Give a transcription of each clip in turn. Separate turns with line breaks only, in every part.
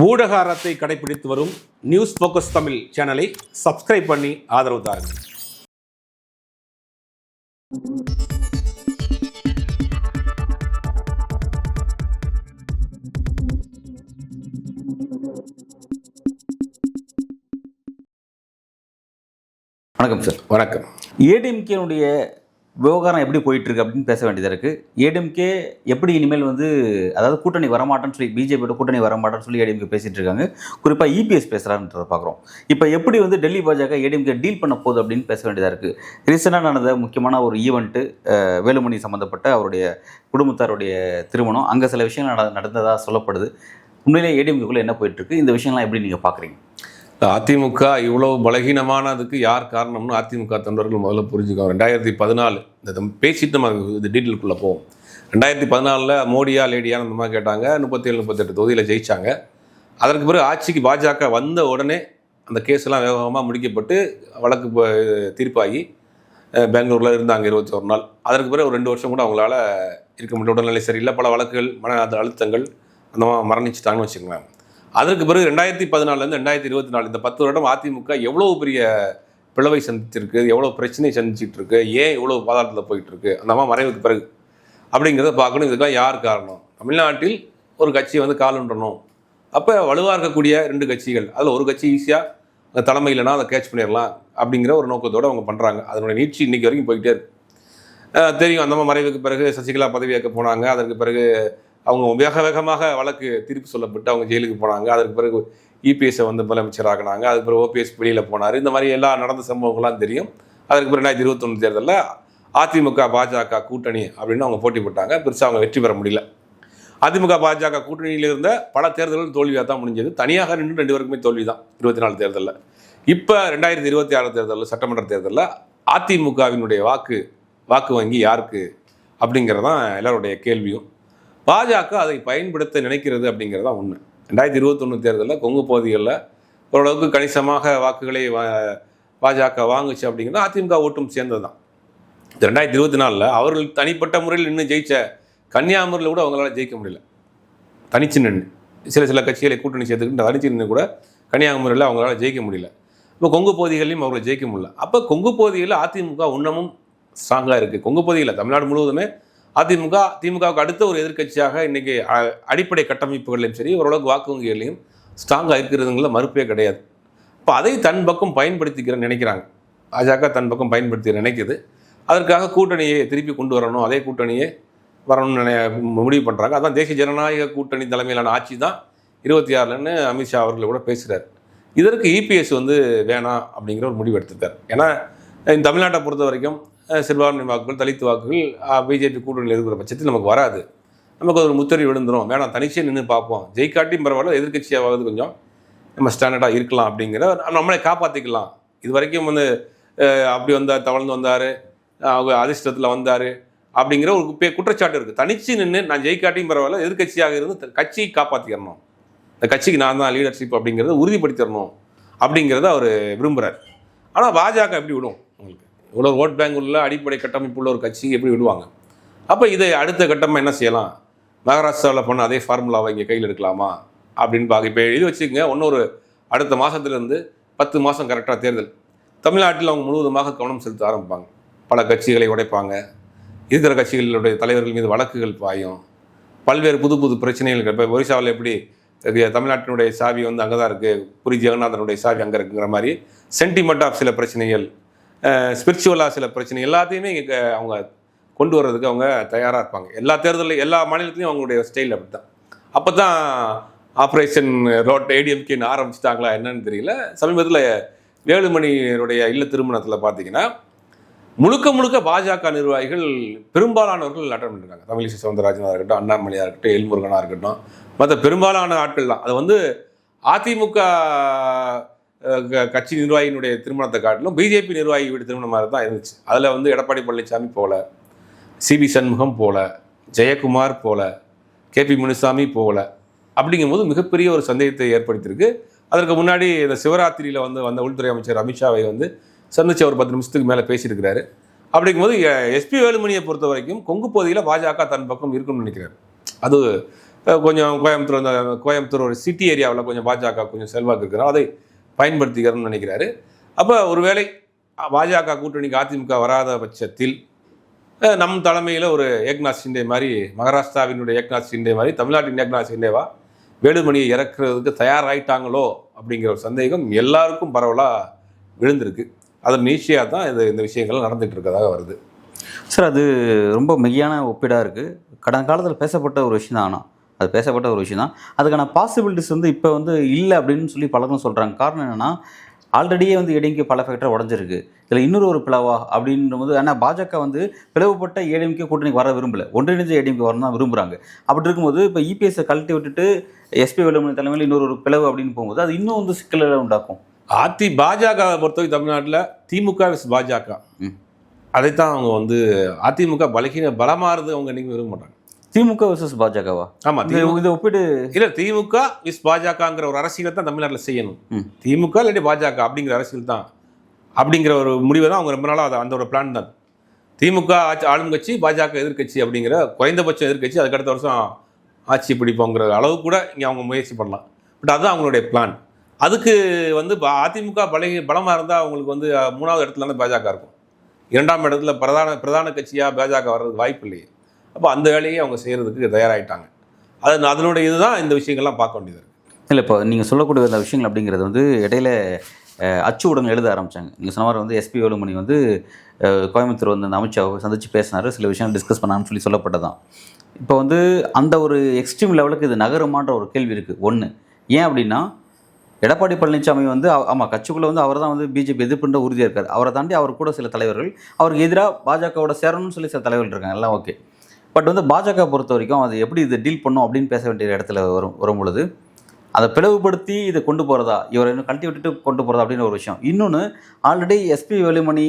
ஊடக அறத்தை கடைபிடித்து வரும் நியூஸ் ஃபோக்கஸ் தமிழ் சேனலை சப்ஸ்கிரைப் பண்ணி ஆதரவு தாருங்கள்.
வணக்கம் சார்.
வணக்கம்.
ஏடிஎம்கேனுடைய விவகாரம் எப்படி போயிட்டுருக்கு அப்படின்னு பேச வேண்டியதாக இருக்குது. ஏடிஎம்கே எப்படி இனிமேல் அதாவது கூட்டணி வரமாட்டேன்னு சொல்லி பிஜேபியோட கூட்டணி வரமாட்டேன்னு சொல்லி ஏடிஎம்கே பேசிகிட்டு இருக்காங்க. குறிப்பாக இபிஎஸ் பேசுகிறான்றதை பார்க்குறோம். இப்போ எப்படி டெல்லி பாஜக ஏடிஎம்கே டீல் பண்ண போகுது அப்படின்னு பேச வேண்டியதாக இருக்குது. ரீசெண்டாக நடந்த முக்கியமான ஒரு ஈவெண்ட்டு வேலுமணி சம்மந்தப்பட்ட அவருடைய குடும்பத்தாருடைய திருமணம். அங்கே சில விஷயங்கள் நடந்ததாக சொல்லப்படுது. உண்மையிலே ஏடிஎம்கேக்குள்ளே என்ன போயிட்டுருக்கு, இந்த விஷயங்கள்லாம் எப்படி நீங்கள் பார்க்குறீங்க?
அதிமுக இவ்வளவு பலகீனமானதுக்கு யார் காரணம்னு அதிமுக தொண்டர்கள் முதல்ல புரிஞ்சுக்கோங்க. 2014 இந்த பேசிட்டு நம்ம இது டீட்டெயிலுக்குள்ளே போவோம். 2014 மோடியா லேடியான்னு அந்த மாதிரி கேட்டாங்க. 37-38 தொகுதியில் ஜெயித்தாங்க. அதற்கு பிறகு ஆட்சிக்கு பாஜக வந்த உடனே அந்த கேஸ்லாம் வேகமாக முடிக்கப்பட்டு வழக்கு தீர்ப்பாகி பெங்களூரில் இருந்தாங்க 21 நாள். அதற்கு பிறகு ஒரு 2 வருஷம் கூட அவங்களால இருக்க முடியும். உடல்நிலை சரியில்லை, பல வழக்குகள், மன அழுத்தங்கள், அந்த மாதிரி மரணிச்சிட்டாங்கன்னு வச்சுக்கோங்களேன். அதற்கு பிறகு 2014 2024 இந்த 10 வருடம் அதிமுக எவ்வளோ பெரிய பிளவை சந்திச்சிருக்கு, எவ்வளோ பிரச்சனையை சந்திச்சிட்டு இருக்கு, ஏன் இவ்வளோ பாதாளத்தில் போயிட்டு இருக்கு, அந்த மாதிரி மறைவுக்கு பிறகு அப்படிங்கிறத பார்க்கணும். இதுக்கெல்லாம் யார் காரணம்? தமிழ்நாட்டில் ஒரு கட்சியை காலுன்றணும். அப்போ வலுவாக இருக்கக்கூடிய 2 கட்சிகள், அதில் ஒரு கட்சி ஈஸியாக தலைமை இல்லைனா அதை கேட்ச் பண்ணிடலாம் அப்படிங்கிற ஒரு நோக்கத்தோடு அவங்க பண்ணுறாங்க. அதனுடைய நீட்சி இன்றைக்கி வரைக்கும் போய்கிட்டே இருக்கு. தெரியும், அந்த மறைவுக்கு பிறகு சசிகலா பதவி ஏற்க போனாங்க. அதற்கு பிறகு அவங்க வேகமாக வழக்கு தீர்ப்பு சொல்லப்பட்டு அவங்க ஜெயிலுக்கு போனாங்க. அதற்கு பிறகு இபிஎஸ்ஸை முதலமைச்சர் ஆகினாங்க. அதுக்கு பிறகு ஓபிஎஸ் வெளியில் போனார். இந்த மாதிரி எல்லாம் நடந்த சம்பவங்கள்லாம் தெரியும். அதற்கு பிறகு 2021 தேர்தலில் அதிமுக பாஜக கூட்டணி அப்படின்னு அவங்க போட்டி போட்டாங்க. பெருசாக அவங்க வெற்றி பெற முடியல. அதிமுக பாஜக கூட்டணியில் இருந்த பல தேர்தல்கள் தோல்வியாக தான் முடிஞ்சது. தனியாக நின்று 2 பேருக்குமே தோல்வி தான் 24 தேர்தலில். இப்போ 2026 தேர்தலில், சட்டமன்ற தேர்தலில் அதிமுகவினுடைய வாக்கு வங்கி யாருக்கு அப்படிங்கிறதான் எல்லாருடைய கேள்வியும். பாஜக அதை பயன்படுத்த நினைக்கிறது அப்படிங்கிறது தான் உண்மை. 2021 தேர்தலில் கொங்கு பகுதிகளில் ஓரளவுக்கு கணிசமாக வாக்குகளை பாஜக வாங்குச்சு அப்படிங்கிறது அதிமுக ஓட்டும் சேர்ந்தது தான். 2024 அவர்கள் தனிப்பட்ட முறையில் நின்று ஜெயிச்ச கன்னியாகுமரியில் கூட அவங்களால ஜெயிக்க முடியல. தனிச்சு நின்று சில கட்சிகளை கூட்டணி சேர்த்துக்கிட்டு தனிச்சு நின்று கூட கன்னியாகுமரியில் அவங்களால ஜெயிக்க முடியல. இப்போ கொங்கு பகுதிகளையும் அவங்களை ஜெயிக்க முடியல. அப்போ கொங்கு பகுதியில் அதிமுக இன்னமும் ஸ்ட்ராங்காக இருக்குது. கொங்கு பகுதியில் தமிழ்நாடு முழுவதுமே திமுகவுக்கு அடுத்த ஒரு எதிர்கட்சியாக இன்றைக்கி அடிப்படை கட்டமைப்புகளையும் சரி, ஓரளவுக்கு வாக்கு வங்கிகளையும் ஸ்ட்ராங்காக இருக்கிறதுங்கள மறுப்பே கிடையாது. இப்போ அதை தன் பக்கம் பயன்படுத்திக்கிறேன்னு நினைக்கிறாங்க. பாஜக தன் பக்கம் பயன்படுத்தி நினைக்குது. அதற்காக கூட்டணியை திருப்பி கொண்டு வரணும், அதே கூட்டணியே வரணும்னு முடிவு பண்ணுறாங்க. அதான் தேசிய ஜனநாயக கூட்டணி தலைமையிலான ஆட்சி தான் 26 அமித்ஷா அவர்கள் கூட பேசுகிறார். இதற்கு இபிஎஸ் வேணாம் அப்படிங்கிற ஒரு முடிவு எடுத்துருக்கார். ஏன்னா தமிழ்நாட்டை பொறுத்த வரைக்கும் சிறுபான்மை வாக்குகள், தலித் வாக்குகள் பிஜேபி கூட்டணியில் இருக்கிற பட்சத்தில் நமக்கு வராது. நமக்கு ஒரு முத்திரை விழுந்துடும். வேணாம், தனிச்சே நின்று பார்ப்போம், ஜெயிக்காட்டியும் பரவாயில்ல, எதிர்கட்சியாவது கொஞ்சம் நம்ம ஸ்டாண்டர்டாக இருக்கலாம் அப்படிங்கிற நம்மளை காப்பாற்றிக்கலாம். இது வரைக்கும் அப்படி தவழ்ந்து வந்தார், அவங்க அதிர்ஷ்டத்தில் வந்தார் அப்படிங்கிற ஒரு குற்றச்சாட்டு இருக்குது. தனிச்சு நின்று நான் ஜெயிக்காட்டியும் பரவாயில்ல, எதிர்கட்சியாக இருந்து கட்சியை காப்பாற்றிக்கிறணும், இந்த கட்சிக்கு நான் தான் லீடர்ஷிப் அப்படிங்கிறத உறுதிப்படுத்திடணும் அப்படிங்கிறத அவர் விரும்புகிறார். ஆனால் பாஜக எப்படி விடும்? உங்களுக்கு இவ்வளோ ஓட் பேங்க் உள்ள அடிப்படை கட்டமைப்பு உள்ள ஒரு கட்சி எப்படி விடுவாங்க? அப்போ இதை அடுத்த கட்டமாக என்ன செய்யலாம்? மகாராஷ்டிராவில் பண்ண அதே ஃபார்முலாவை இங்கே கையில் எடுக்கலாமா அப்படின்னு பார்க்க. இப்போ இது வச்சுக்கோங்க, இன்னொரு அடுத்த மாதத்துலேருந்து 10 மாதம் கரெக்டாக தேர்தல். தமிழ்நாட்டில் அவங்க முழுவதுமாக கவனம் செலுத்த ஆரம்பிப்பாங்க. பல கட்சிகளை உடைப்பாங்க. இருக்கிற கட்சிகளுடைய தலைவர்கள் மீது வழக்குகள் பாயும். பல்வேறு புது பிரச்சனைகள். இப்போ ஒரிசாவில் எப்படி தமிழ்நாட்டினுடைய சாவி அங்கே தான் இருக்குது, புரி ஜெகநாதனுடைய சாவி அங்கே இருக்குங்கிற மாதிரி சென்டிமெண்ட் ஆஃப் சில பிரச்சனைகள், ஸ்பிரிச்சுவலாக சில பிரச்சனை எல்லாத்தையுமே இங்கே அவங்க கொண்டு வர்றதுக்கு அவங்க தயாராக இருப்பாங்க. எல்லா தேர்தலில் எல்லா மாநிலத்திலையும் அவங்களுடைய ஸ்டைல் அப்படி தான். அப்போ தான் ஆப்ரேஷன் ஏடிஎம்கேன்னு ஆரம்பிச்சிட்டாங்களா என்னன்னு தெரியல. சமீபத்தில் வேலுமணியுடைய இல்ல திருமணத்தில் பார்த்தீங்கன்னா முழுக்க பாஜக நிர்வாகிகள் பெரும்பாலானவர்கள் அட்டன் பண்ணியிருக்காங்க. தமிழிசை சவுந்தரராஜனாக இருக்கட்டும், அண்ணாமலையாக இருக்கட்டும், எல்முருகனாக இருக்கட்டும், மற்ற பெரும்பாலான ஆட்கள் தான். அது அதிமுக கட்சி நிர்வாகியினுடைய திருமணத்தை காட்டிலும் பிஜேபி நிர்வாகி வீடு திருமணமாக தான் இருந்துச்சு. அதில் எடப்பாடி பழனிசாமி போல, சிபி சண்முகம் போல, ஜெயக்குமார் போல, கேபி முனுசாமி போல அப்படிங்கும்போது மிகப்பெரிய ஒரு சந்தேகத்தை ஏற்படுத்தியிருக்கு. அதற்கு முன்னாடி இந்த சிவராத்திரியில் வந்த உள்துறை அமைச்சர் அமித்ஷாவை சந்திச்சு ஒரு 10 நிமிஷத்துக்கு மேலே பேசியிருக்கிறாரு. அப்படிங்கும்போது எஸ்பி வேலுமணியை பொறுத்த வரைக்கும் கொங்கு பகுதியில் பாஜக தன் பக்கம் இருக்குன்னு நினைக்கிறார். அது கொஞ்சம் கோயம்புத்தூர் ஒரு சிட்டி ஏரியாவில் கொஞ்சம் பாஜக கொஞ்சம் செல்வாக்கு இருக்கிறோம், அதை பயன்படுத்திக்கிறோம்னு நினைக்கிறாரு. அப்போ ஒருவேளை பாஜக கூட்டணிக்கு அதிமுக வராத பட்சத்தில் நம் தலைமையில் ஒரு ஏக்நாத் ஷிண்டே மாதிரி, மகாராஷ்டிராவினுடைய ஏக்நாத் ஷிண்டே மாதிரி தமிழ்நாட்டின் ஏக்நாத் ஷிண்டேவா வேலுமணியை இறக்குறதுக்கு தயாராகிட்டாங்களோ அப்படிங்கிற ஒரு சந்தேகம் எல்லாருக்கும் பரவலாக விழுந்திருக்கு. அதன் நீட்சியாக தான் இந்த விஷயங்கள் நடந்துகிட்டு இருக்கிறதாக வருது.
சார், அது ரொம்ப மெய்யான ஒப்பீடாக இருக்குது. கடந்த காலத்தில் பேசப்பட்ட ஒரு விஷயம் தான். ஆனால் அது பேசப்பட்ட ஒரு விஷயம் தான். அதுக்கான பாசிபிலிட்டிஸ் வந்து இப்போ வந்து இல்லை அப்படின்னு சொல்லி பலரும் சொல்கிறாங்க. காரணம் என்னென்னா, ஆல்ரெடியே வந்து ஏடிஎம்கே பல ஃபேக்டர் உடஞ்சிருக்கு. இதில் இன்னொரு ஒரு பிளவா அப்படின்னும்போது, ஏன்னா பாஜக வந்து பிளவுபட்ட ஏடிஎம்கே கூட்டணிக்கு வர விரும்பல, ஒன்றிணைஞ்ச ஏடிஎம்கே வரணும் தான் விரும்புகிறாங்க. அப்படி இருக்கும்போது இப்போ இபிஎஸ்ஸை கழட்டி விட்டுட்டு எஸ்பி வேலுமணி தலைமையில் இன்னொரு பிளவு அப்படின்னு போகும்போது அது இன்னும் வந்து சிக்கலை உண்டாக்கும்.
பாஜகவை பொறுத்தவரை தமிழ்நாட்டில் திமுக விஸ் பாஜக, அதைத்தான் அவங்க வந்து அதிமுக பலமாறுது அவங்க இன்னைக்கு விரும்ப மாட்டாங்க.
திமுக வர்சஸ் பாஜகவா?
ஆமாம்,
இதை ஒப்பிட்டு
இல்லை, திமுக விஸ் பாஜகங்கிற ஒரு அரசியலை தான் தமிழ்நாட்டில் செய்யணும். திமுக இல்லாட்டி பாஜக அப்படிங்கிற அரசியல் தான், அப்படிங்கிற ஒரு முடிவை தான் அவங்க ரொம்ப நாளாக அந்த ஒரு பிளான் தான். திமுக ஆளும் கட்சி, பாஜக எதிர்கட்சி அப்படிங்கிற குறைந்தபட்சம் எதிர்கட்சி, அதுக்கடுத்த வருஷம் ஆட்சி பிடிப்போங்கிற அளவு கூட இங்கே அவங்க முயற்சி பண்ணலாம். பட் அதுதான் அவங்களுடைய பிளான். அதுக்கு வந்து அதிமுக பலமாக இருந்தால் அவங்களுக்கு வந்து 3வது இடத்துல பாஜக இருக்கும். 2ஆம் இடத்துல பிரதான கட்சியாக பாஜக வர்றதுக்கு வாய்ப்பு இல்லையே. அப்போ அந்த வேலையை அவங்க செய்கிறதுக்கு தயாராகிட்டாங்க. அதனுடைய இதுதான் இந்த விஷயங்கள்லாம் பார்க்க வேண்டியது இருக்குது.
இல்லை, இப்போ நீங்கள் சொல்லக்கூடிய அந்த விஷயங்கள் அப்படிங்கிறது வந்து இடையில அச்சு ஊடகம் எழுத ஆரம்பித்தாங்க. நீங்கள் சொன்ன மாதிரி வந்து எஸ்பி வேலுமணி வந்து கோயம்புத்தூர் வந்து அந்த அமித்ஷாவை சந்தித்து பேசினார், சில விஷயங்கள் டிஸ்கஸ் பண்ணான்னு சொல்லி சொல்லப்பட்டதான். இப்போ வந்து அந்த ஒரு எக்ஸ்ட்ரீம் லெவலுக்கு இது நகருமான்ற ஒரு கேள்வி இருக்குது. ஒன்று, ஏன் அப்படின்னா எடப்பாடி பழனிசாமி வந்து ஆமாம் கட்சிக்குள்ளே வந்து அவர் தான் வந்து பிஜேபி எதிர்ப்புன்ற உறுதியாக இருக்கார். அவரை தாண்டி அவர் கூட சில தலைவர்கள் அவருக்கு எதிராக பாஜகவோட சேரணும்னு சொல்லி சில தலைவர்கள் இருக்காங்க, எல்லாம் ஓகே. பட் வந்து பாஜக பொறுத்த வரைக்கும் அது எப்படி இதை டீல் பண்ணும் அப்படின்னு பேச வேண்டிய இடத்துல வரும் பொழுது அதை பிளவுபடுத்தி இதை கொண்டு போகிறதா, இவரை இன்னும் கழட்டி விட்டுட்டு கொண்டு போகிறதா அப்படின்னு ஒரு விஷயம். இன்னொன்று, already SP Velumani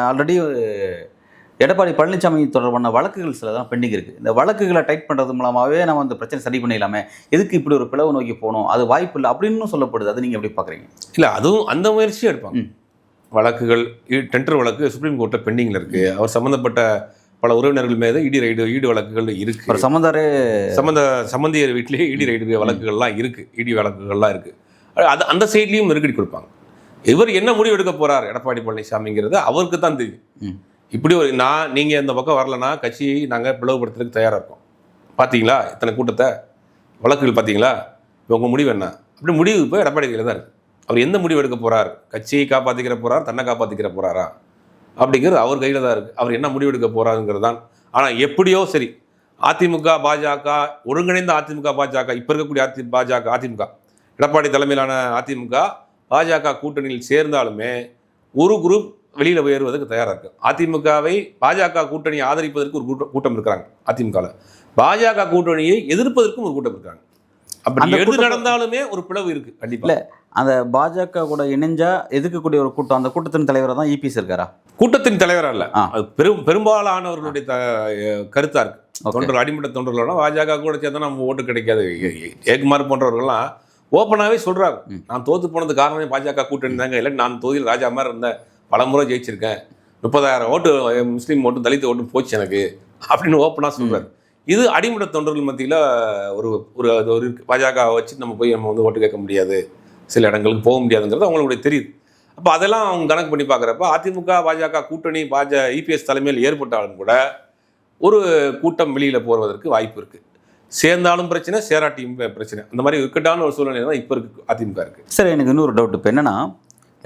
already Edappadi Palaniswami தொடர்பான வழக்குகள் சில தான் பெண்டிங் இருக்குது. இந்த வழக்குகளை டைட் பண்ணுறது மூலமாகவே நம்ம அந்த பிரச்சனை சரி பண்ணிடலாமே, எதுக்கு இப்படி ஒரு பிளவு நோக்கி போகணும், அது வாய்ப்பு இல்லை அப்படின்னு சொல்லப்படுது. அது நீங்கள் எப்படி பார்க்குறீங்க?
இல்லை, அதுவும் அந்த முயற்சியும் எடுப்பாங்க. வழக்குகள் டெண்டர் வழக்கு சுப்ரீம் கோர்ட்டில் பெண்டிங்கில் இருக்குது. அவர் சம்மந்தப்பட்ட பல உறவினர்கள் மீது ஈடு வழக்குகள் இருக்குது. சம்பந்தியர் வீட்டிலேயே ஈடு வழக்குகள்லாம் இருக்குது, ஈடி வழக்குகள்லாம் இருக்குது. அது அந்த சைட்லேயும் நெருக்கடி கொடுப்பாங்க. இவர் என்ன முடிவு எடுக்க போகிறார் எடப்பாடி பழனிசாமிங்கிறது அவருக்கு தான் தெரியும். இப்படி ஒரு நீங்கள் இந்த பக்கம் வரலன்னா கட்சியை நாங்கள் பிளவுபடுத்துறதுக்கு தயாராக இருக்கோம். பார்த்தீங்களா இத்தனை கூட்டத்தை, வழக்குகள் பார்த்தீங்களா, இப்போ உங்கள் முடிவு என்ன? அப்படி முடிவு இப்போ எடப்பாடி கையில் தான் இருக்குது. அவர் எந்த முடிவு எடுக்க போகிறார், கட்சியை காப்பாற்றிக்கிற போகிறார், தன்னை காப்பாற்றிக்கிற போகிறாரா அப்படிங்கிறது அவர் கையில் தான் இருக்குது. அவர் என்ன முடிவு எடுக்க போகிறாருங்கிறது தான். ஆனால் எப்படியோ சரி, அதிமுக பாஜக ஒருங்கிணைந்த அதிமுக பாஜக இப்போ இருக்கக்கூடிய அதிமுக எடப்பாடி தலைமையிலான அதிமுக பாஜக கூட்டணியில் சேர்ந்தாலுமே ஒரு குரூப் வெளியில் உயர்வதற்கு தயாராக இருக்குது. அதிமுகவை பாஜக கூட்டணியை ஆதரிப்பதற்கு ஒரு கூட்டம் இருக்கிறாங்க அதிமுகவில், பாஜக கூட்டணியை எதிர்ப்பதற்கும் ஒரு கூட்டம் இருக்காங்க. அப்படி எது நடந்தாலுமே ஒரு பிளவு இருக்குது கண்டிப்பாக. இல்லை,
அந்த பாஜக கூட இணைஞ்சா எதிர்க்கக்கூடிய ஒரு கூட்டம், அந்த கூட்டத்தின் தலைவராக தான் இபிஎஸ் இருக்காரா?
கூட்டத்தின் தலைவராக இல்லை, அது பெரும்பாலானவர்களுடைய கருத்தாக இருக்குது. தொண்டர்கள், அடிமட்ட தொண்டர்களோட பாஜக கூட சேர்ந்தா நம்ம ஓட்டு கிடைக்காது. ஏகுமார் போன்றவர்கள்லாம் ஓப்பனாகவே சொல்கிறாங்க, நான் தோற்று போனது காரணமே பாஜக கூட்டணி தாங்க, இல்லை நான் தொகுதியில் ராஜா மாதிரி இருந்தேன், பல முறை ஜெயிச்சிருக்கேன், 30,000 ஓட்டு முஸ்லீம் ஓட்டு தலித் ஓட்டு போச்சு எனக்கு அப்படின்னு ஓப்பனாக சொல்கிறார். இது அடிமட்ட தொண்டர்கள் மத்தியில் ஒரு பாஜக வச்சு நம்ம போய் நம்ம வந்து ஓட்டு கேட்க முடியாது, சில இடங்களுக்கு போக முடியாதுங்கிறது அவங்களுக்கு தெரியுது. அப்போ அதெல்லாம் அவங்க கணக்கு பண்ணி பார்க்குறப்ப அதிமுக பாஜக கூட்டணி இபிஎஸ் தலைமையில் ஏற்பட்டாலும் கூட ஒரு கூட்டம் வெளியில் போவதற்கு வாய்ப்பு இருக்குது. சேர்ந்தாலும் பிரச்சனை, சேராட்டியும் பிரச்சனை, அந்த மாதிரி இக்கட்டான ஒரு சூழ்நிலை தான் இப்போ இருக்குது அதிமுக இருக்குது.
சார், எனக்கு இன்னொரு டவுட். இப்போ என்னென்னா,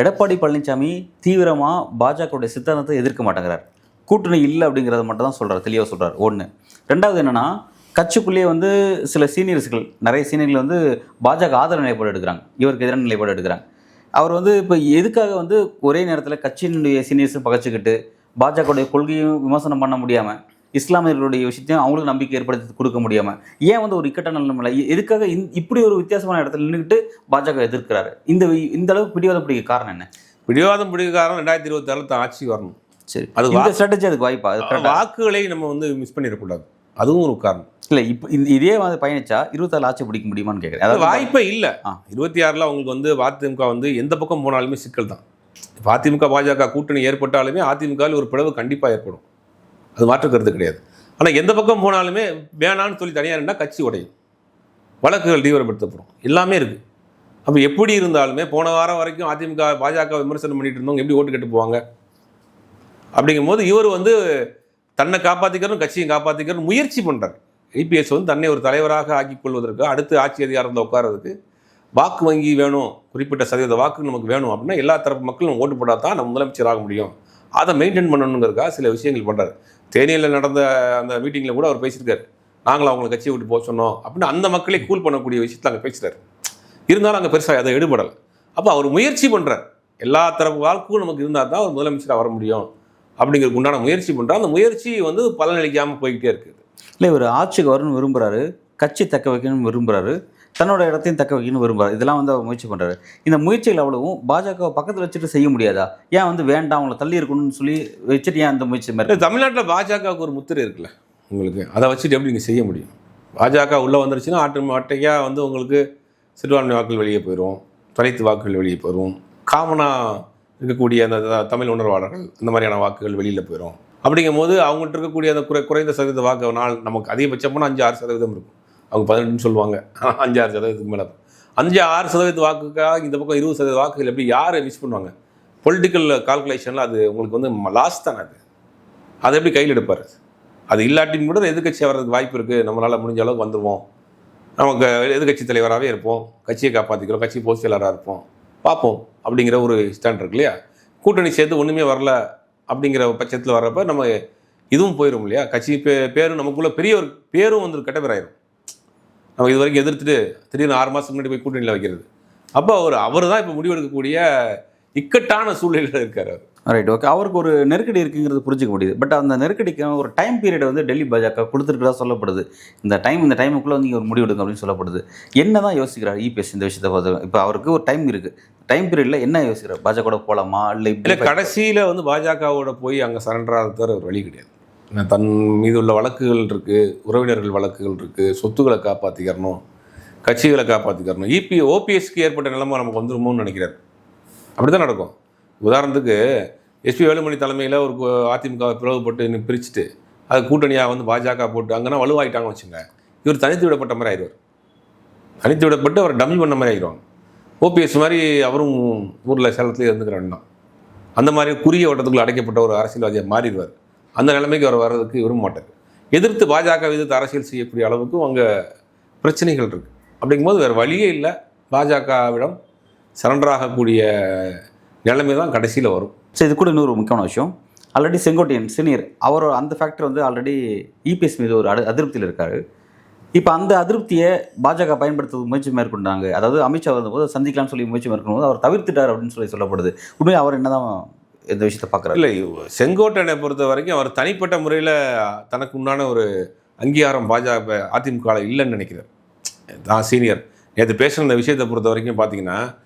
எடப்பாடி பழனிசாமி தீவிரமாக பாஜகவுடைய சித்தாந்தத்தை எதிர்க்க மாட்டேங்கிறார், கூட்டணி இல்லை அப்படிங்கிறத மட்டும் தான் சொல்கிறார், தெளிவாக சொல்கிறார். ஒன்று. ரெண்டாவது என்னென்னா, கட்சிக்குள்ளேயே வந்து சில சீனியர்ஸ்கள், நிறைய சீனியர்கள் வந்து பாஜக ஆதரவு நிலைப்பாடு எடுக்கிறாங்க, இவருக்கு எதிரான நிலைப்பாடு எடுக்கிறாங்க. அவர் வந்து இப்போ எதுக்காக வந்து ஒரே நேரத்தில் கட்சியினுடைய சீனியர்ஸும் பகச்சிக்கிட்டு பாஜகவுடைய கொள்கையும் விமர்சனம் பண்ண முடியாமல், இஸ்லாமியர்களுடைய விஷயத்தையும் அவங்களுக்கு நம்பிக்கை ஏற்படுத்தி கொடுக்க முடியாமல், ஏன் வந்து ஒரு இக்கட்டான நிலைமையில எதுக்காக இப்படி ஒரு வித்தியாசமான இடத்துல நின்றுக்கிட்டு பாஜக எதிர்க்கிறாரு? இந்த அளவுக்கு பிடிவாதம் பிடிக்க காரணம் என்ன?
பிடிவாதம் பிடிக்க காரணம் 2026 ஆட்சி வரணும்.
சரி, அது ஸ்ட்ராட்டஜி, அதுக்கு வாய்ப்பா?
வாக்குகளை நம்ம வந்து மிஸ் பண்ணிடக்கூடாது, அதுவும் ஒரு காரணம்.
இல்லை, இப்போ இதே வந்து பயணிச்சா 26 ஆட்சி பிடிக்க முடியுமான்னு கேட்குறேன்.
அதாவது வாய்ப்பே இல்லை. 26 அவங்களுக்கு வந்து அதிமுக வந்து எந்த பக்கம் போனாலுமே சிக்கல் தான். இப்போ அதிமுக பாஜக கூட்டணி ஏற்பட்டாலுமே அதிமுகவில் ஒரு பிளவு கண்டிப்பாக ஏற்படும், அது மாற்று கருத்து கிடையாது. ஆனால் எந்த பக்கம் போனாலுமே வேணான்னு சொல்லி தனியாக இருந்தால் கட்சி உடையும். வழக்குகள் தீவிரப்படுத்த போகிறோம், எல்லாமே இருக்குது. அப்போ எப்படி இருந்தாலுமே போன வாரம் வரைக்கும் அதிமுக பாஜக விமர்சனம் பண்ணிட்டு இருந்தவங்க எப்படி ஓட்டு கேட்டு போவாங்க? அப்படிங்கும்போது இவர் வந்து தன்னை காப்பாற்றிக்கிறதும் கட்சியை காப்பாற்றிக்கிறதும் முயற்சி பண்ணுறார். இபிஎஸ் வந்து தன்னை ஒரு தலைவராக ஆக்கிக் கொள்வதற்கு, அடுத்து ஆட்சி அதிகாரத்தில் உட்கார்றதுக்கு வாக்கு வங்கி வேணும், குறிப்பிட்ட சதவீத வாக்கு நமக்கு வேணும் அப்படின்னா எல்லா தரப்பு மக்களும் ஓட்டு போட்டால் தான் நம்ம முதலமைச்சர் ஆக முடியும், அதை மெயின்டைன் பண்ணணுங்கிறதுக்காக சில விஷயங்கள் பண்ணுறாரு. தேனியில் நடந்த அந்த மீட்டிங்கில் கூட அவர் பேசியிருக்காரு, நாங்களும் அவங்களை கட்சியை விட்டு போக சொன்னோம் அப்படின்னு அந்த மக்களை கூல் பண்ணக்கூடிய விஷயத்தில் அங்கே பேசுகிறார். இருந்தாலும் அங்கே பெருசாக அதை எடுபடலை. அப்போ அவர் முயற்சி பண்ணுறார், எல்லா தரப்பு வாக்குகளும் நமக்கு இருந்தால் தான் அவர் முதலமைச்சராக வர முடியும் அப்படிங்கிறதுக்கு உண்டான முயற்சி பண்ணுறார். அந்த முயற்சி வந்து பலனளிக்காமல் போய்கிட்டே இருக்குது.
இல்லை, இவர் ஆட்சிக்கு வரணும்னு விரும்புகிறாரு, கட்சி தக்க வைக்கணும்னு விரும்புகிறாரு, தன்னோட இடத்தையும் தக்க வைக்கணும்னு விரும்புகிறார். இதெல்லாம் வந்து அவர் முயற்சி பண்ணுறாரு. இந்த முயற்சிகள் அவ்வளவும் பாஜகவை பக்கத்தில் வச்சுட்டு செய்ய முடியாதா? ஏன் வந்து வேண்டாம் அவங்கள தள்ளி இருக்கணும்னு சொல்லி வச்சுட்டு ஏன் அந்த முயற்சி மாதிரி?
தமிழ்நாட்டில் பாஜகவுக்கு ஒரு முத்திரை இருக்குல்ல உங்களுக்கு, அதை வச்சுட்டு எப்படி நீங்கள் செய்ய முடியும்? பாஜக உள்ளே வந்துருச்சுன்னா ஆட்டோமேட்டிக்காக வந்து உங்களுக்கு சிறுபான்மை வாக்குகள் வெளியே போயிடும், தலித்து வாக்குகள் வெளியே போயிடும், காமனாக இருக்கக்கூடிய அந்த தமிழ் உணர்வாளர்கள் அந்த மாதிரியான வாக்குகள் வெளியில் போயிடும். அப்படிங்கும் போது அவங்கள்ட்ட இருக்கக்கூடிய அந்த குறைந்த சதவீத வாக்கு நாள் நமக்கு அதிகபட்சமான 5-6% இருக்கும். அவங்க 18 சொல்லுவாங்க, 5-6% மேலே 5-6% வாக்குக்காக இந்த பக்கம் 20% வாக்குகள் எப்படி யாரை மிஸ் பண்ணுவாங்க? பொலிட்டிக்கல் கால்குலேஷனில் அது உங்களுக்கு வந்து லாஸ் தானே. அதை எப்படி கையில் எடுப்பார்? அது இல்லாட்டியும் கூட எதிர்கட்சி வர்றதுக்கு வாய்ப்பு இருக்குது, நம்மளால் முடிஞ்ச அளவுக்கு வந்துடுவோம், நமக்கு எதிர்கட்சி தலைவராகவே இருப்போம், கட்சியை காப்பாற்றிக்கிறோம், கட்சி பொதுச் செயலாளராக இருப்போம், பார்ப்போம் அப்படிங்கிற ஒரு ஸ்டாண்ட் இருக்கு இல்லையா? கூட்டணி சேர்த்து ஒன்றுமே வரல அப்படிங்கிற பட்சத்தில் வர்றப்ப நம்ம இதுவும் போயிடும் இல்லையா? கட்சி பேரும் நமக்குள்ள பெரிய ஒரு பேரும் வந்து கெட்ட பேராயிரும். நம்ம இது வரைக்கும் எதிர்த்துட்டு திடீர்னு 6 மாதத்துக்கு முன்னாடி போய் கூட்டணியில் வைக்கிறது. அப்போ அவர் தான் இப்போ முடிவெடுக்கக்கூடிய இக்கட்டான சூழ்நிலையில் இருக்கார்.
Right, okay. அவருக்கு ஒரு நெருக்கடி இருக்குங்கிறது புரிஞ்சிக்க முடியுது. பட் அந்த நெருக்கடிக்கு ஒரு டைம் பீரியட் வந்து டெல்லி பாஜக கொடுத்துருக்கிறதா சொல்லப்படுது. இந்த டைமுக்குள்ளே வந்து ஒரு முடிவு எடுங்க அப்படின்னு சொல்லப்படுது. என்ன தான் யோசிக்கிறார் இபிஎஸ் இந்த விஷயத்தை பார்த்து? இப்போ அவருக்கு ஒரு டைம் இருக்குது, டைம் பீரியடில் என்ன யோசிக்கிறார்? பாஜகவோட போகலாமா இல்லை
கடைசியில் வந்து பாஜகவோட போய் அங்கே சரண்டராக தவிர ஒரு வழி கிடையாது. தன் மீது உள்ள வழக்குகள் இருக்குது, உறவினர்கள் வழக்குகள் இருக்குது, சொத்துக்களை காப்பாற்றிக்கிறணும், கட்சிகளை காப்பாற்றிக்கிறணும். ஓபிஎஸ்க்கு ஏற்பட்ட நிலைமை நமக்கு வந்துருமோன்னு நினைக்கிறார். அப்படி தான் நடக்கும். உதாரணத்துக்கு எஸ்பி வேலுமணி தலைமையில் ஒரு அதிமுகவை பிளவுபட்டு பிரிச்சுட்டு அது கூட்டணியாக வந்து பாஜக போட்டு அங்கன்னா வலுவாயிட்டாங்கன்னு வச்சுங்க, இவர் தனித்து விடப்பட்ட மாதிரி ஆயிடுவார். தனித்து விடப்பட்டு அவர் டம்மி பண்ண மாதிரி ஆயிடுவாங்க. ஓபிஎஸ் மாதிரி அவரும் ஊரில் சேலத்துலேயே இருந்துக்கிற வேண்டாம், அந்த மாதிரி குறுகிய வட்டத்துக்குள்ள அடைக்கப்பட்ட ஒரு அரசியல்வாதியாக மாறிடுவார். அந்த நிலைமைக்கு அவர் வர்றதுக்கு விரும்ப மாட்டார். எதிர்த்து பாஜக எதிர்த்து அரசியல் செய்யக்கூடிய அளவுக்கும் அங்கே பிரச்சனைகள் இருக்குது. அப்படிங்கும்போது வேறு வழியே இல்லை, பாஜகவிடம் சரண்டராகக்கூடிய நிலைமை தான் கடைசியில் வரும்.
சரி, இது கூட இன்னொரு முக்கியமான விஷயம், ஆல்ரெடி செங்கோட்டையன் சீனியர் அவர் அந்த ஃபேக்டர் வந்து ஆல்ரெடி இபிஎஸ் மீது ஒரு அதிருப்தியில் இருக்கார். இப்போ அந்த அதிருப்தியை பாஜக பயன்படுத்த முயற்சி மேற்கொண்டாங்க. அதாவது அமித்ஷா வந்தபோது சந்திக்கலாம்னு சொல்லி முயற்சி மேற்கொள்ளும்போது அவர் தவிர்த்துட்டார் அப்படின்னு சொல்லப்படுது. உண்மையாக அவர் என்ன தான் இந்த விஷயத்தை பார்க்குறாரு?
இல்லை, செங்கோட்டையனை பொறுத்த வரைக்கும் அவர் தனிப்பட்ட முறையில் தனக்கு உண்டான ஒரு அங்கீகாரம் பாஜக அதிமுக இல்லைன்னு நினைக்கிறார். தான் சீனியர். நேற்று பேசுகிற இந்த விஷயத்தை பொறுத்த வரைக்கும் பார்த்தீங்கன்னா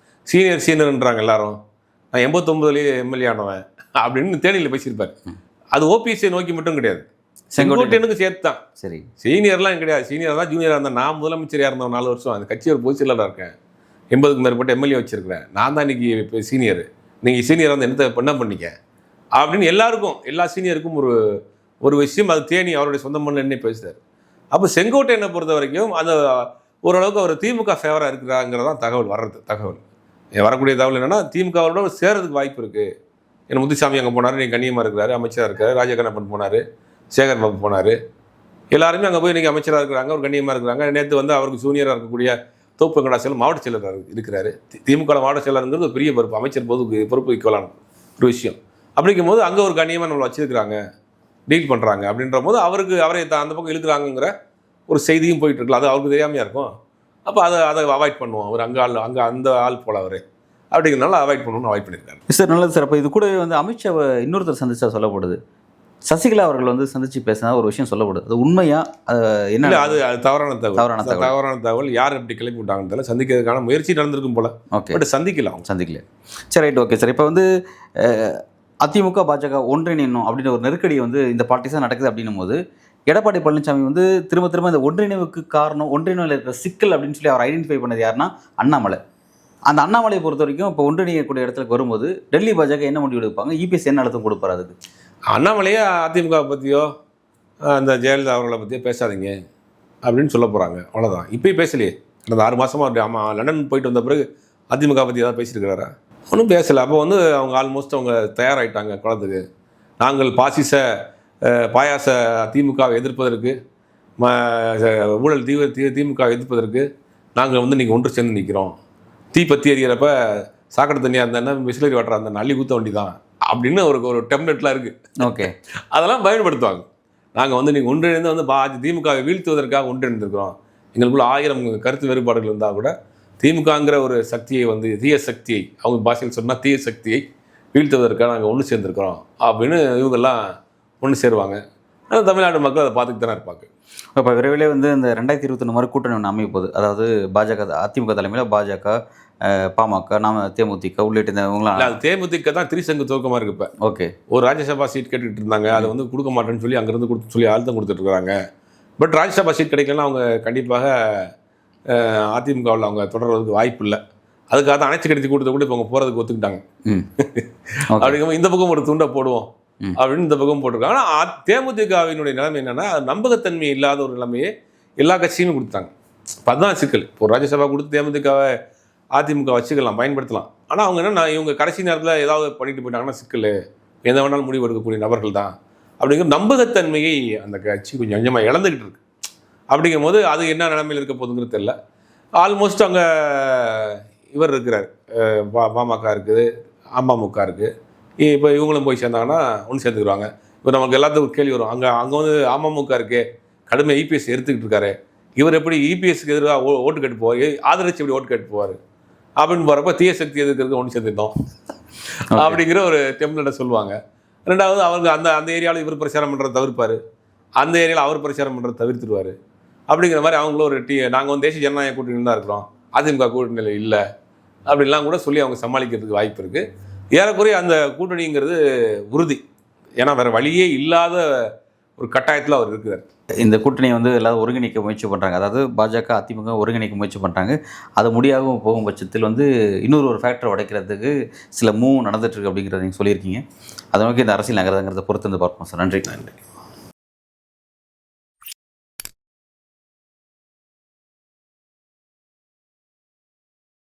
சீனியர்ன்றாங்க எல்லாரும், நான் 89 எம்எல்ஏ ஆனவன் அப்படின்னு தேனியில் பேசியிருப்பார். அது ஓபிஎஸ்ஐ நோக்கி மட்டும் கிடையாது, செங்கோட்டையனுக்கு சேர்த்து தான்.
சரி,
சீனியர்லாம் கிடையாது, சீனியர் தான் ஜூனியராக இருந்தேன். நான் முதலமைச்சராக இருந்தேன் 4 வருஷம், அந்த கட்சி ஒரு பொதுச் செயலாளராக இருக்கேன், 80க்கு மேற்பட்ட எம்எல்ஏ வச்சிருக்கிறேன், நான் தான் இன்னைக்கு இப்போ சீனியர், நீங்கள் சீனியர் வந்து என்ன பண்ணிக்க அப்படின்னு எல்லா சீனியருக்கும் ஒரு விஷயம். அது தேனி அவருடைய சொந்த மண்ணில் என்ன பேசுகிறார். அப்போ செங்கோட்டையனை பொறுத்த வரைக்கும் அந்த ஓரளவுக்கு அவர் திமுக ஃபேவராக இருக்கிறாங்கிறதான் தகவல் வரக்கூடிய தகவல் என்னென்னா, திமுகவோட சேர்றதுக்கு வாய்ப்பு இருக்குது. ஏன்னா முத்துசாமி அங்கே போனார், நீங்கள் கண்ணியமாக இருக்கிறாரு, அமைச்சராக இருக்கார், ராஜகண்ணப்பன் போனார், சேகர் பாபு போனார், எல்லாருமே அங்கே போய் இன்றைக்கி அமைச்சராக இருக்கிறாங்க, ஒரு கண்ணியமாக இருக்கிறாங்க. நேற்று வந்து அவருக்கு ஜூனியராக இருக்கக்கூடிய தோப்பு வெங்கடாசலம் மாவட்ட செயலர் இருக்கிறாரு. திமுக மாவட்ட செயலருங்கிறது ஒரு பெரிய பொறுப்பு, அமைச்சர் பொறுப்பு வைக்கலான ஒரு விஷயம். அப்படிங்கும் போது அங்கே ஒரு கண்ணியமாக நம்மளை வச்சுருக்கிறாங்க, டீல் பண்ணுறாங்க. அப்படின்ற போது அவரை அந்த பக்கம் இழுக்கிறாங்கிற ஒரு செய்தியும் போயிட்டு இருக்கலாம். அது அவருக்கு தெரியாமையாக இருக்கும். அப்போ அதை அவாய்ட் பண்ணுவோம். அவர் அங்கே அந்த ஆள் போல அவர் அப்படிங்கிறனால அவாய்ட் பண்ணியிருக்காரு.
சார், நல்லது சார். அப்போ இது கூட வந்து அமித்ஷாவை இன்னொருத்தர் சந்திச்சா சொல்லப்படுது, சசிகலா அவர்கள் வந்து சந்திச்சு பேசினா ஒரு விஷயம் சொல்லப்படுது. அது உண்மையா என்ன?
அது தவறான தகவல். யார் எப்படி கிளப்பி விட்டாங்கன்னு தெரியல. சந்திக்கிறதுக்கான முயற்சி நடந்திருக்கும் போல.
ஓகே,
பட் சந்திக்கல.
சரி, ரைட், ஓகே சார். இப்போ வந்து அதிமுக பாஜக ஒன்றிணைணும் அப்படின்னு ஒரு நெருக்கடி வந்து இந்த பார்ட்டிஸாக நடக்குது அப்படின்னும் போது எடப்பாடி பழனிசாமி வந்து திரும்ப இந்த ஒன்றிணைவுக்கு காரணம், ஒன்றிணைவில் இருக்கிற சிக்கல் அப்படின்னு சொல்லி அவர் ஐடென்டிஃபை பண்ணது யாருன்னா அண்ணாமலை. அந்த அண்ணாமலையை பொறுத்த வரைக்கும் இப்போ ஒன்றிணையக்கூடிய இடத்துக்கு வரும்போது டெல்லி பாஜக என்ன முடிவு எடுப்பாங்க, இபிஎஸ் என்ன அழுத்தம் கொடுப்பார் அதுக்கு?
அண்ணாமலையே அதிமுக பற்றியோ அந்த ஜெயலலிதா அவர்களை பற்றியோ பேசாதீங்க அப்படின்னு சொல்ல போகிறாங்க, அவ்வளோதான். இப்போயும் பேசலையே. கடந்த 6 மாதமாக லண்டன் போயிட்டு வந்த பிறகு அதிமுக பற்றி ஏதாவது பேசியிருக்கிறாரா? ஒன்றும் பேசலை. அப்போ வந்து அவங்க ஆல்மோஸ்ட் அவங்க தயாராகிட்டாங்க குளத்துக்கு. நாங்கள் பாயாச திமுகவை எதிர்ப்பதற்கு, ஊழல் திமுகவை எதிர்ப்பதற்கு நாங்கள் வந்து இன்றைக்கி ஒன்று சேர்ந்து நிற்கிறோம். தீ பற்றி எறிகிறப்ப சாக்கடை தண்ணியாக இருந்தா மிஷினரி வாட்டராக இருந்தா அள்ளி ஊற்ற வண்டி தான் அப்படின்னு ஒரு டெம்ப்ளேட்லாம் இருக்குது.
ஓகே,
அதெல்லாம் பயன்படுத்துவாங்க. நாங்கள் வந்து நீங்கள் ஒன்றிணைந்து வந்து திமுகவை வீழ்த்துவதற்காக ஒன்றிணைந்திருக்கிறோம். எங்களுக்குள்ள 1000 கருத்து வேறுபாடுகள் இருந்தால் கூட திமுகங்கிற ஒரு சக்தியை வந்து தீய சக்தியை, அவங்க பாஷையில் சொன்னால் தீய சக்தியை வீழ்த்துவதற்காக நாங்கள் ஒன்று சேர்ந்துருக்கிறோம் அப்படின்னு இவங்கெல்லாம் ஒன்று சேருவாங்க. ஆனால் தமிழ்நாடு மக்கள் அதை பார்த்துட்டு தானே இருப்பாங்க.
இப்போ விரைவிலே வந்து இந்த 2021 மாதிரி கூட்டணி ஒன்று அமைய போகுது. அதாவது அதிமுக தலைமையில் பாஜக, பாமக, தேமுதிக உள்ளிட்ட இவங்களாம்.
அது தேமுதிக தான் திரிசங்கு துவக்கமாக இருக்கு. இப்போ
ஓகே,
ஒரு ராஜ்யசபா சீட் கேட்டுக்கிட்டு இருந்தாங்க. அதை வந்து கொடுக்க மாட்டேன்னு சொல்லி அங்கேருந்து கொடுத்து சொல்லி அழுத்தம் கொடுத்துட்ருக்காங்க. பட் ராஜ்யசபா சீட் கிடைக்கலன்னா அவங்க கண்டிப்பாக அதிமுகவில் அவங்க தொடர்றதுக்கு வாய்ப்பு இல்லை. அதுக்காக தான் அனைத்து கட்சி கூட்டத்தை கூட இப்போ அவங்க போகிறதுக்கு ஒத்துக்கிட்டாங்க. அப்படிங்கும்போது இந்த பக்கம் ஒரு துண்டை போடுவோம் அப்படின்னு இந்த பக்கம் போட்டிருக்காங்க. ஆனால் தேமுதிகவினுடைய நிலைமை என்னென்னா, நம்பகத்தன்மை இல்லாத ஒரு நிலைமையை எல்லா கட்சியுமே கொடுத்தாங்க. அதுதான் சிக்கல். இப்போ ராஜ்யசபா கொடுத்து தேமுதிகவை அதிமுக வச்சுக்கலாம், பயன்படுத்தலாம். ஆனால் அவங்க என்னன்னா, இவங்க கடைசி நேரத்தில் ஏதாவது பண்ணிட்டு போயிட்டாங்கன்னா சிக்கல், எந்த வேணாலும் முடிவு எடுக்கக்கூடிய நபர்கள் தான் அப்படிங்கிற நம்பகத்தன்மையை அந்த கட்சி கொஞ்சம் கொஞ்சமாக இழந்துக்கிட்டு இருக்கு. அப்படிங்கும் போது அது என்ன நிலைமையில் இருக்க போகுதுங்கிறது தெரியல. ஆல்மோஸ்ட் அங்கே இவர் இருக்கிறார், பாமக இருக்குது, அமமுக இருக்குது. இப்போ இவங்களும் போய் சேர்ந்தாங்கன்னா ஒன்று சேர்ந்துக்குருவாங்க. இப்போ நமக்கு எல்லாத்துக்கும் கேள்வி வரும், அங்கே வந்து அமமுக இருக்கே, கடுமையாக இபிஎஸ் எடுத்துக்கிட்டு இருக்காரு, இவர் எப்படி இபிஎஸ்க்கு எதிராக ஓட்டு கேட்டு போவார், ஆதரிச்சு எப்படி ஓட்டு கேட்டு போவார் அப்படின்னு போகிறப்ப தீய சக்தி எதிர்க்கிறது ஒன்று சேர்ந்துட்டோம் அப்படிங்கிற ஒரு டெம்ப்ளேட்டை சொல்லுவாங்க. ரெண்டாவது அவங்க அந்த ஏரியாவில் இவர் பிரச்சாரம் பண்ணுறதை தவிர்ப்பார், அந்த ஏரியாவில் அவர் பிரச்சாரம் பண்ணுறதை தவிர்த்துருவார். அப்படிங்கிற மாதிரி அவங்களும் ஒரு நாங்கள் வந்து தேசிய ஜனநாயக கூட்டணியில் தான் இருக்கிறோம், அதிமுக கூட்டணியில் இல்லை அப்படின்லாம் கூட சொல்லி அவங்க சமாளிக்கிறதுக்கு வாய்ப்பு இருக்குது. ஏறக்குறைய அந்த கூட்டணிங்கிறது உறுதி. ஏன்னா வேறு வழியே இல்லாத ஒரு கட்டாயத்தில் அவர் இருக்கிறார்.
இந்த கூட்டணியை வந்து எல்லாரும் ஒருங்கிணைக்க முயற்சி பண்ணுறாங்க. அதாவது பாஜக, அதிமுக ஒருங்கிணைக்க முயற்சி பண்ணுறாங்க. அது முடியாமல் போகும் பட்சத்தில் வந்து இன்னொரு ஃபேக்டரை உடைக்கிறதுக்கு சில மூவ் நடந்துட்டுருக்கு அப்படிங்கிறத நீங்கள் சொல்லியிருக்கீங்க. அதை நோக்கி இந்த அரசியல் நகரங்கிறத பொறுத்து வந்து பார்ப்போம் சார். நன்றி.